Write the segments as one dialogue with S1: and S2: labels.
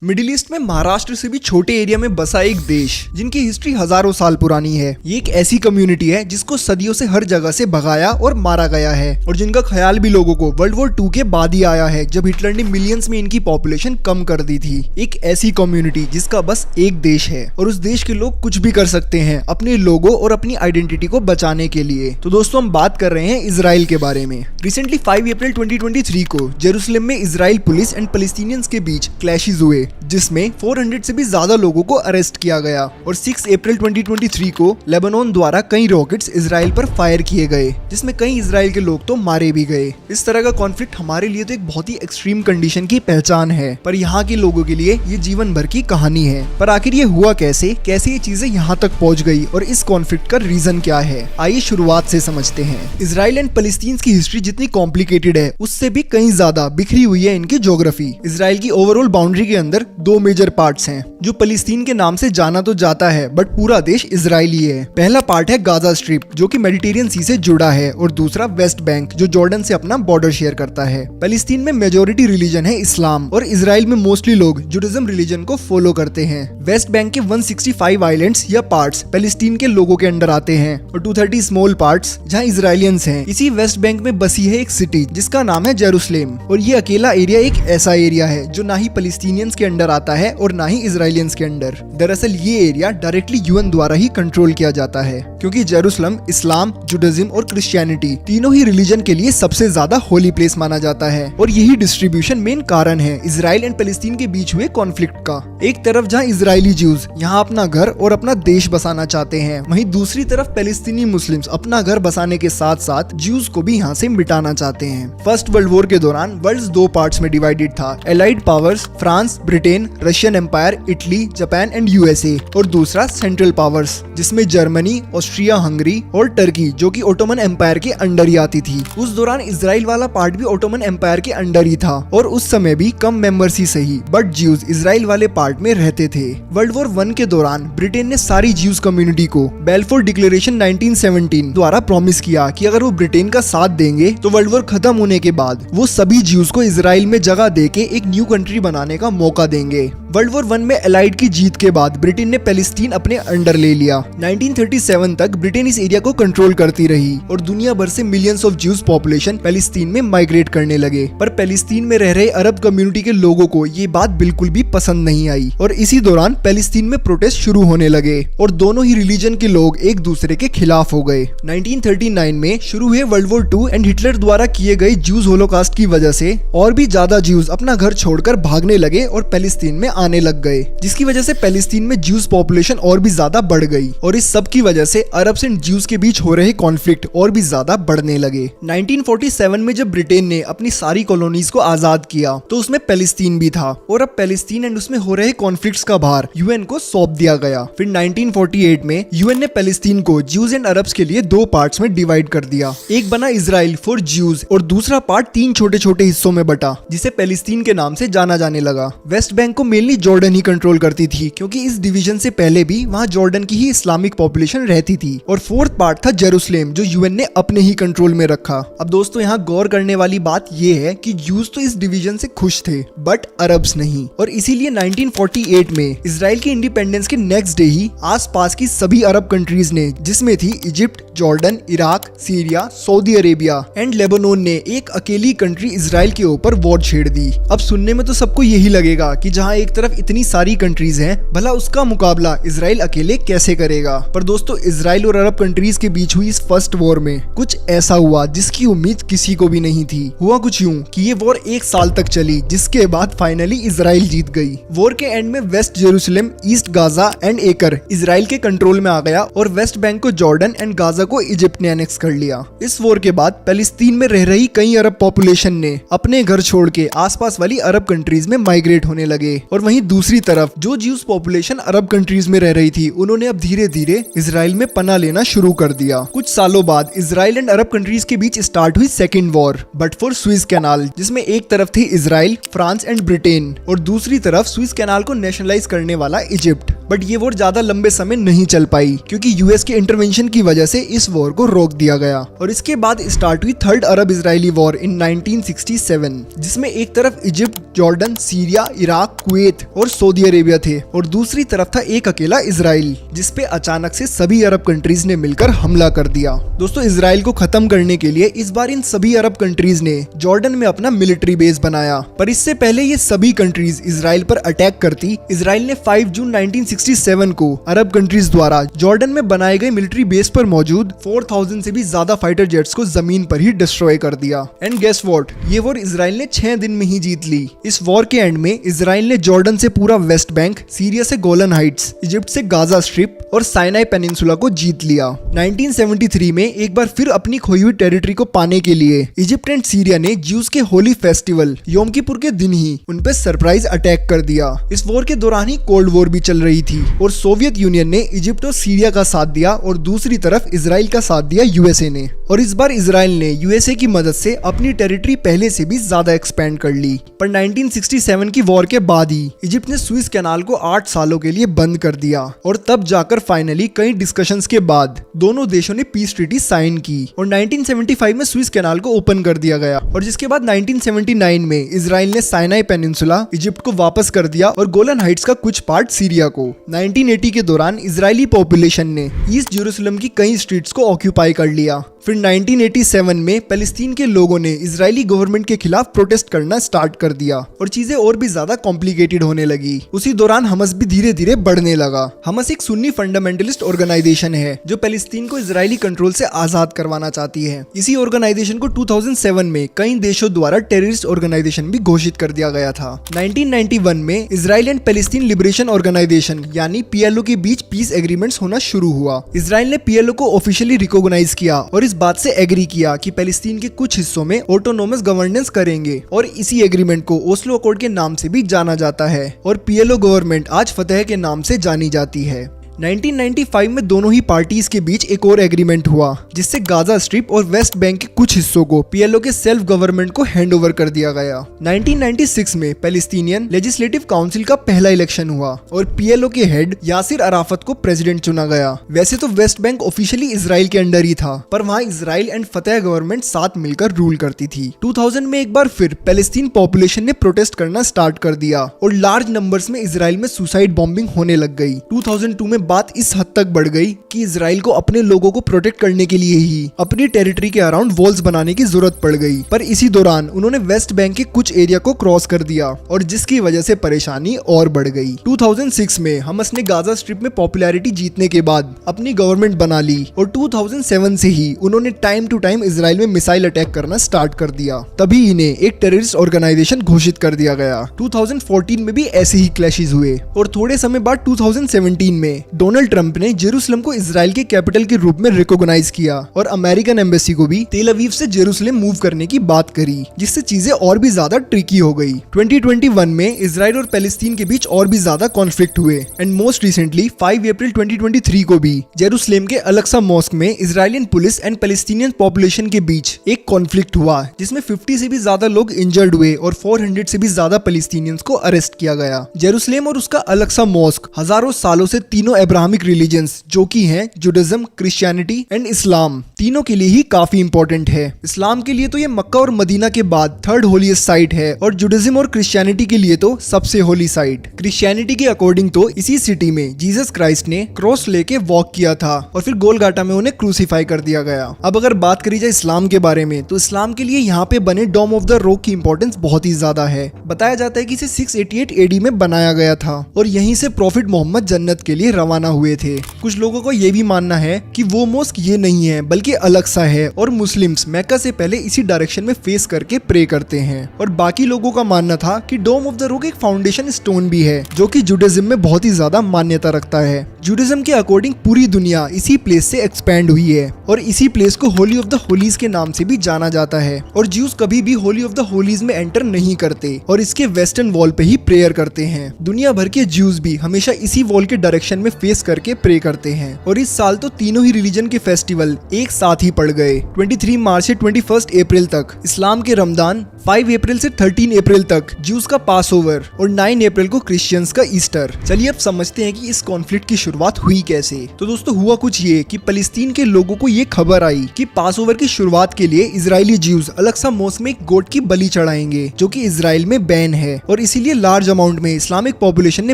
S1: Middle east में महाराष्ट्र से भी छोटे एरिया में बसा एक देश जिनकी हिस्ट्री हजारों साल पुरानी है। ये एक ऐसी कम्युनिटी है जिसको सदियों से हर जगह से भगाया और मारा गया है और जिनका ख्याल भी लोगों को वर्ल्ड वॉर 2 के बाद ही आया है, जब हिटलर ने मिलियंस में इनकी पॉपुलेशन कम कर दी थी। एक ऐसी कम्युनिटी जिसका बस एक देश है और उस देश के लोग कुछ भी कर सकते हैं अपने लोगों और अपनी आइडेंटिटी को बचाने के लिए। तो दोस्तों, हम बात कर रहे हैं इजराइल के बारे में। रिसेंटली 5 अप्रैल 2023 को जेरूसलम में इजराइल पुलिस एंड पैलेस्टीनियंस के बीच क्लैशेस हुए, जिसमें 400 से भी ज्यादा लोगों को अरेस्ट किया गया और 6 अप्रैल 2023 को लेबनान द्वारा कई रॉकेट्स इजराइल पर फायर किए गए, जिसमें कई इजराइल के लोग तो मारे भी गए। इस तरह का कॉन्फ्लिक्ट हमारे लिए तो एक बहुत ही एक्सट्रीम कंडीशन की पहचान है, पर यहाँ के लोगों के लिए ये जीवन भर की कहानी है। पर आखिर ये हुआ कैसे ये चीजें यहाँ तक पहुँच गई और इस कॉन्फ्लिक्ट का रीजन क्या है, आइए शुरुआत से समझते हैं। इजराइल एंड पैलेस्टीन की हिस्ट्री जितनी कॉम्प्लिकेटेड है, उससे भी कहीं ज्यादा बिखरी हुई है इनकी ज्योग्राफी। इजराइल की ओवरऑल बाउंड्री के अंदर 2 मेजर पार्ट्स हैं, जो पैलेस्टीन के नाम से जाना तो जाता है, बट पूरा देश इजरायली है। पहला पार्ट है गाजा स्ट्रिप, जो कि मेडिटेरियन सी से जुड़ा है, और दूसरा वेस्ट बैंक, जो जॉर्डन से अपना बॉर्डर शेयर करता है। पैलेस्टीन में मेजोरिटी रिलीजन है इस्लाम और इजराइल में मोस्टली लोग जुडाइज्म रिलीजन को फॉलो करते हैं। वेस्ट बैंक के 165 आइलैंड्स या पार्ट्स पैलेस्टीन के लोगों के अंडर आते हैं और 230 स्मॉल पार्ट्स जहाँ इजराइलियंस हैं। इसी वेस्ट बैंक में बसी है एक सिटी जिसका नाम है जेरूसलम, और ये अकेला एरिया एक ऐसा एरिया है जो ना ही पैलेस्टीनियंस के अंडर आता है और ना ही इजराइलियंस के अंडर। दरअसल ये एरिया डायरेक्टली यूएन द्वारा ही कंट्रोल किया जाता है, क्योंकि जेरूसलम इस्लाम, जुडाइज्म और क्रिश्चियनिटी तीनों ही रिलीजन के लिए सबसे ज्यादा होली प्लेस माना जाता है, और यही डिस्ट्रीब्यूशन मेन कारण है इजराइल एंड पैलेस्टीन के बीच हुए कॉन्फ्लिक्ट का। एक तरफ जहाँ इजरायली ज्यूज यहाँ अपना घर और अपना देश बसाना चाहते हैं, वहीं दूसरी तरफ पैलेस्तीनी मुस्लिम्स अपना घर बसाने के साथ साथ ज्यूज को भी यहाँ से मिटाना चाहते हैं। फर्स्ट वर्ल्ड वॉर के दौरान वर्ल्ड 2 पार्ट्स में डिवाइडेड था, allied powers France, Britain, Russian empire, Italy, Japan and USA, और दूसरा सेंट्रल पावर्स जिसमें जर्मनी, ऑस्ट्रिया हंगरी और टर्की, जो कि ओटोमन एम्पायर के अंडर ही आती थी। उस दौरान इजराइल वाला पार्ट भी ओटोमन एम्पायर के अंडर ही था, और उस समय भी कम मेंबर्स ही सही, बट ज्यूज इजराइल वाले पार्ट में रहते थे। वर्ल्ड वॉर 1 के दौरान ब्रिटेन ने सारी ज्यूज कम्युनिटी को बेलफोर डिक्लेरेशन 1917 द्वारा प्रॉमिस किया कि अगर वो ब्रिटेन का साथ देंगे तो वर्ल्ड वॉर खत्म होने के बाद वो सभी ज्यूज को इजराइल में जगह देके एक न्यू कंट्री बनाने का मौका देंगे। वर्ल्ड वॉर 1 में एलाइड की जीत के बाद ब्रिटेन ने पैलेस्टीन अपने अंडर ले लिया। 1937 तक ब्रिटेन इस एरिया को कंट्रोल करती रही और दुनिया भर से millions of Jews population Palestine में माइग्रेट करने लगे। पर पैलेस्टीन में रह रहे अरब कम्युनिटी के लोगों को ये बात बिल्कुल भी पसंद नहीं आई और इसी दौरान पैलेस्टीन में प्रोटेस्ट शुरू होने लगे और दोनों ही रिलीजन के लोग एक दूसरे के खिलाफ हो गए। 1939 में शुरू हुए वर्ल्ड वॉर 2 एंड हिटलर द्वारा किए गए ज्यूज होलोकास्ट की वजह से और भी ज्यादा ज्यूज अपना घर छोड़कर भागने लगे और पैलेस्टीन में आने लग गए, जिसकी वजह से पैलेस्टीन में ज्यूज पॉपुलेशन और भी ज्यादा बढ़ गई और इस सब की वजह से अरब्स एंड ज्यूज के बीच हो रहे कॉन्फ्लिक्ट और भी ज्यादा बढ़ने लगे। 1947 में जब ब्रिटेन ने अपनी सारी कॉलोनीज को आजाद किया तो उसमें पैलेस्टीन भी था और अब पैलेस्टीन एंड उसमें हो रहे कॉन्फ्लिक्ट्स का भार यूएन को सौंप दिया गया। फिर 1948 में यूएन ने पैलेस्टीन को ज्यूज एंड अरब्स के लिए 2 पार्ट्स में डिवाइड कर दिया। एक बना इजराइल फॉर ज्यूज और दूसरा पार्ट 3 छोटे छोटे हिस्सों में बटा, जिसे पैलेस्टीन के नाम से जाना जाने लगा। वेस्ट बैंक को मेनली जॉर्डन ही कंट्रोल करती थी, क्योंकि इस डिवीजन से पहले भी वहाँ जॉर्डन की ही इस्लामिक पॉपुलेशन रहती थी, और 4th पार्ट था जेरूसलम, जो यूएन ने अपने ही कंट्रोल में रखा। अब दोस्तों, यहाँ गौर करने वाली बात ये है कि ज्यूज तो इस डिवीजन से खुश थे बट अरब्स नहीं, और इसीलिए 1948 में इजराइल के इंडिपेंडेंस के नेक्स्ट डे ही आसपास की सभी अरब कंट्रीज ने, जिसमें थी Egypt, Jordan, Iraq, Syria, Saudi Arabia and Lebanon, ने एक अकेली कंट्री इजराइल के ऊपर वॉर छेड़ दी। अब सुनने में तो सबको यही लगेगा कि जहाँ एक तरफ इतनी सारी कंट्रीज हैं, भला उसका मुकाबला इजराइल अकेले कैसे करेगा। पर दोस्तों, इजराइल और अरब कंट्रीज के बीच हुई इस फर्स्ट वॉर में कुछ ऐसा हुआ जिसकी उम्मीद किसी को भी नहीं थी। हुआ कुछ यूं कि ये वॉर 1 साल तक चली, जिसके बाद फाइनली इजराइल जीत गई। वॉर के एंड में West Jerusalem, East Gaza and Acre Israel के कंट्रोल में आ गया और वेस्ट बैंक को जॉर्डन एंड गाजा को इजिप्ट ने एनेक्स कर लिया। इस वॉर के बाद पैलेस्टीन में रह रही कई अरब पॉपुलेशन ने अपने घर छोड़ के आसपास वाली अरब कंट्रीज में माइग्रेट होने लगे, और वहीं दूसरी तरफ जो ज्यूज पॉपुलेशन अरब कंट्रीज में रह रही थी, उन्होंने अब धीरे धीरे इजराइल में पनाह लेना शुरू कर दिया। कुछ सालों बाद इजराइल एंड अरब कंट्रीज के बीच स्टार्ट हुई second war, but for Swiss canal, जिसमें एक तरफ थी इजराइल, फ्रांस एंड ब्रिटेन और दूसरी तरफ स्विस कैनाल को नेशनलाइज करने वाला इजिप्ट। बट ये वॉर ज्यादा लंबे समय नहीं चल पाई क्योंकि यूएस के इंटरवेंशन की वजह से इस वॉर को रोक दिया गया और इसके बाद स्टार्ट हुई third Arab Israeli war in 1967, जिसमें एक तरफ Egypt, Jordan, Syria, Iraq, Kuwait और सऊदी अरेबिया थे और दूसरी तरफ था एक अकेला इजराइल, जिसपे अचानक से सभी अरब कंट्रीज ने मिलकर हमला कर दिया। दोस्तों, इजराइल को खत्म करने के लिए इस बार इन सभी अरब कंट्रीज ने जॉर्डन में अपना मिलिट्री बेस बनाया, पर इससे पहले ये सभी कंट्रीज इजराइल पर अटैक करती, इजराइल ने 5 जून 1967 को अरब कंट्रीज द्वारा जॉर्डन में बनाए गए मिलिट्री बेस पर मौजूद 4000 से भी ज्यादा फाइटर जेट्स को जमीन पर ही डिस्ट्रॉय कर दिया। एंड गेस व्हाट, ये वॉर इजराइल ने 6 दिन में ही जीत ली। इस वॉर के एंड में इजराइल ने जॉर्डन से पूरा वेस्ट बैंक, सीरिया से गोलन हाइट्स, इजिप्ट से गाजा स्ट्रिप और साइनाई पेनिनसुला को जीत लिया। 1973 में एक बार फिर अपनी खोई हुई टेरिटरी को पाने के लिए इजिप्ट एंड सीरिया ने ज्यूज के होली फेस्टिवल योम किपुर के दिन ही उन पे सरप्राइज अटैक कर दिया। इस वॉर के दौरान ही कोल्ड वॉर भी चल रही थी और सोवियत यूनियन ने इजिप्ट और सीरिया का साथ दिया और दूसरी तरफ इजराइल का साथ दिया यूएसए ने। और इस बार इजराइल ने यूएसए की मदद से अपनी टेरिटरी पहले से भी ज्यादा एक्सपेंड कर ली। पर 1967 की वॉर के बाद ही इजिप्ट ने सुइस कैनाल को 8 सालों के लिए बंद कर दिया और तब जाकर फाइनली कई डिस्कशंस के बाद दोनों देशों ने पीस ट्रीटी साइन की और 1975 में सुइस कैनाल को ओपन कर दिया गया और जिसके बाद 1979 में इजराइल ने साइनाई पेनिनसुला इजिप्ट को वापस कर दिया और गोलन हाइट्स का कुछ पार्ट सीरिया को। 1980 के दौरान इजरायली पॉपुलेशन ने ईस्ट जेरूसलम की कई स्ट्रीट्स को ऑक्यूपाई कर लिया। फिर 1987 में पैलेस्टीन के लोगों ने इजरायली गवर्नमेंट के खिलाफ प्रोटेस्ट करना स्टार्ट कर दिया और चीजें और भी ज्यादा कॉम्प्लिकेटेड होने लगी। उसी दौरान हमस भी धीरे धीरे बढ़ने लगा। हमस एक सुन्नी फंडामेंटलिस्ट ऑर्गेनाइजेशन है जो पैलेस्टीन को इजरायली कंट्रोल से आजाद करवाना चाहती है। इसी ऑर्गेनाइजेशन को 2007 में कई देशों द्वारा टेररिस्ट ऑर्गेनाइजेशन भी घोषित कर दिया गया था। 1991 में Israel and Palestine Liberation Organisation यानी पीएलओ के बीच पीस एग्रीमेंट्स होना शुरू हुआ। इजराइल ने पीएलओ को ऑफिशियली रिकॉग्नाइज किया और इस बात से एग्री किया कि पैलेस्टीन के कुछ हिस्सों में ऑटोनोमस गवर्नेंस करेंगे और इसी एग्रीमेंट को ओस्लो अकॉर्ड के नाम से भी जाना जाता है और पीएलओ गवर्नमेंट आज फतह के नाम से जानी जाती है। 1995 में दोनों ही पार्टीज के बीच एक और एग्रीमेंट हुआ जिससे गाजा स्ट्रिप और वेस्ट बैंक के कुछ हिस्सों को पीएलओ के सेल्फ गवर्नमेंट को हैंडओवर कर दिया गया। 1996 में पैलेस्टीनियन लेजिस्लेटिव काउंसिल का पहला इलेक्शन हुआ और पीएलओ के हेड यासिर अराफत को प्रेसिडेंट चुना गया। वैसे तो वेस्ट बैंक ऑफिशियली इजराइल के अंडर ही था पर वहाँ इजराइल एंड फतह गवर्नमेंट साथ मिलकर रूल करती थी। 2000 में एक बार फिर पैलेस्टीन पॉपुलेशन ने प्रोटेस्ट करना स्टार्ट कर दिया और लार्ज नंबर्स में इजराइल में सुसाइड बॉम्बिंग होने लग गई। 2002 में बात इस हद तक बढ़ गई कि इजराइल को अपने लोगों को प्रोटेक्ट करने के लिए ही अपनी टेरिटरी के अराउंड वॉल्स बनाने की जरूरत पड़ गई। पर इसी दौरान उन्होंने वेस्ट बैंक के कुछ एरिया को क्रॉस कर दिया और जिसकी वजह से परेशानी और बढ़ गई। 2006 में हमस ने गाजा स्ट्रिप में पॉपुलैरिटी जीतने के बाद अपनी गवर्नमेंट बना ली और 2007 से ही उन्होंने टाइम टू टाइम इजराइल में मिसाइल अटैक करना स्टार्ट कर दिया। तभी इन्हें एक टेररिस्ट ऑर्गेनाइजेशन घोषित कर दिया गया। 2014 में भी ऐसे ही क्लैशेस हुए और थोड़े समय बाद 2017 में डोनाल्ड ट्रंप ने जेरूसलम को इजराइल के कैपिटल के रूप में रिकॉग्नाइज किया और अमेरिकन एम्बेसी को भी तेल अवीव से जेरूसलम मूव करने की बात करी, जिससे चीजें और भी ज्यादा ट्रिकी हो गई। 2021 में इजराइल और पैलेस्टीन के बीच और भी ज्यादा कॉन्फ्लिक्ट हुए एंड मोस्ट रिसेंटली 5 अप्रैल 2023 को भी जेरूसलम के अलक्सा मॉस्क में इजरायलियन पुलिस एंड पैलेस्टीनियन पॉपुलेशन के बीच एक कॉन्फ्लिक्ट हुआ जिसमें 50 से भी ज्यादा लोग इंजर्ड हुए और 400 से भी ज्यादा पैलेस्टीनियंस को अरेस्ट किया गया। जेरूसलम और उसका अलक्सा मॉस्क हजारों सालों से तीनों अब्राहमिक रिलीजन्स जो कि हैं जुडाइज्म, क्रिश्चियनिटी एंड इस्लाम, तीनों के लिए ही काफी इंपॉर्टेंट है। इस्लाम के लिए तो ये मक्का और मदीना के बाद थर्ड होलीस्ट साइट है और जुडाइज्म और क्रिश्चियनिटी के लिए तो सबसे होली साइट। क्रिश्चियनिटी के अकॉर्डिंग तो इसी सिटी में जीसस क्राइस्ट ने क्रॉस लेके वॉक किया था और फिर गोलगाटा में उन्हें क्रूसीफाई कर दिया गया। अब अगर बात करी जाए इस्लाम के बारे में तो इस्लाम के लिए यहाँ पे बने डोम ऑफ द रॉक की इंपॉर्टेंस बहुत ही ज्यादा है। बताया जाता है कि इसे 688 एडी में बनाया गया था और यहीं से प्रॉफिट मोहम्मद जन्नत के लिए रवाना हुए थे। कुछ लोगों को ये भी मानना है कि वो मॉस्क ये नहीं है बल्कि अलग सा है और मुस्लिम्स मक्का से पहले इसी डायरेक्शन में फेस करके प्रे करते हैं। और बाकी लोगों का मानना था कि डोम ऑफ द रॉक एक फाउंडेशन स्टोन भी है जो कि जुडाइज्म में बहुत ही ज्यादा मान्यता रखता है। जुडाइज्म के अकॉर्डिंग पूरी दुनिया इसी प्लेस से एक्सपैंड हुई है और इसी प्लेस को होली ऑफ द होलीज के नाम से भी जाना जाता है और ज्यूज कभी भी होली ऑफ द होलीज में एंटर नहीं करते और इसके वेस्टर्न वॉल पे ही प्रेयर करते हैं। दुनिया भर के ज्यूज भी हमेशा इसी वॉल के डायरेक्शन में फेस करके प्रे करते हैं। और इस साल तो तीनों ही रिलीजन के फेस्टिवल एक साथ ही पड़ गए। 23 मार्च से 21 अप्रैल तक इस्लाम के रमजान, 5 अप्रैल से 13 अप्रैल तक ज्यूज का पास ओवर और 9 अप्रैल को क्रिश्चियंस का ईस्टर। चलिए अब समझते हैं कि इस कॉन्फ्लिक्ट की शुरुआत हुई कैसे। तो दोस्तों हुआ कुछ ये कि फलस्तीन के लोगों को ये खबर आई कि पास ओवर की शुरुआत के लिए इजरायली ज्यूज अलग-सा मोस्क में एक गोट की बलि चढ़ाएंगे जो कि इजराइल में बैन है, और इसीलिए लार्ज अमाउंट में इस्लामिक पॉपुलेशन ने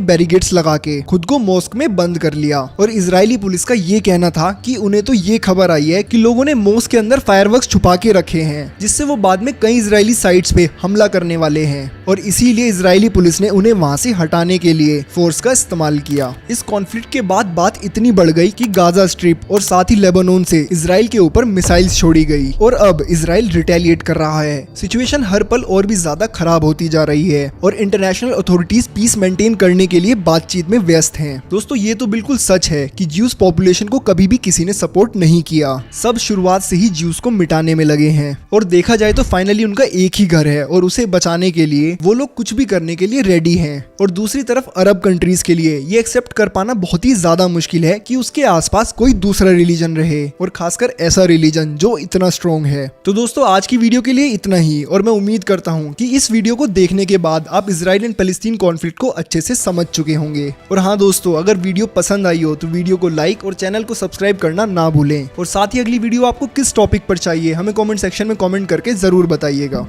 S1: बैरिकेड्स लगा के खुद को मोस्क में बंद कर लिया। और इजरायली पुलिस का ये कहना था कि उन्हें तो ये खबर आई है कि लोगों ने मोस्क के अंदर फायरवर्क्स छुपा के रखे हैं, जिससे वो बाद में कई इजरायली साइट्स पे हमला करने वाले हैं, और इसीलिए इजरायली पुलिस ने उन्हें वहां से हटाने के लिए फोर्स का इस्तेमाल किया। इस कॉन्फ्लिक्ट के बाद बात इतनी बढ़ गई कि गाजा स्ट्रिप और साथ ही लेबनान से इजराइल के ऊपर मिसाइल्स छोड़ी गई, और अब इजराइल रिटेलिएट कर रहा है। सिचुएशन हर पल और भी ज्यादा खराब होती जा रही है, और इंटरनेशनल अथॉरिटीज पीस मेंटेन करने के लिए बातचीत में व्यस्त हैं। दोस्तों ये तो बिल्कुल सच है कि ज्यूज पॉपुलेशन को कभी भी किसी ने सपोर्ट नहीं किया। सब शुरुआत से ही ज्यूज को मिटाने में लगे हैं, और देखा जाए तो फाइनली उनका एक ही घर है और उसे बचाने के लिए वो लोग कुछ भी करने के लिए रेडी हैं। और दूसरी तरफ अरब कंट्रीज के लिए ये एक्सेप्ट कर पाना बहुत ही ज्यादा मुश्किल है कि उसके आसपास कोई दूसरा रिलीजन रहे, और खासकर ऐसा रिलीजन जो इतना स्ट्रॉन्ग है। तो दोस्तों आज की वीडियो के लिए इतना ही, और मैं उम्मीद करता हूँ कि इस वीडियो को देखने के बाद आप इजराइल एंड फलस्तीन कॉन्फ्लिक्ट को अच्छे से समझ चुके होंगे। और हाँ दोस्तों, अगर वीडियो पसंद आई हो तो वीडियो को लाइक और चैनल को सब्सक्राइब करना ना भूलें, और साथ ही अगली वीडियो आपको किस टॉपिक पर चाहिए हमें कमेंट सेक्शन में कमेंट करके जरूर बताइएगा।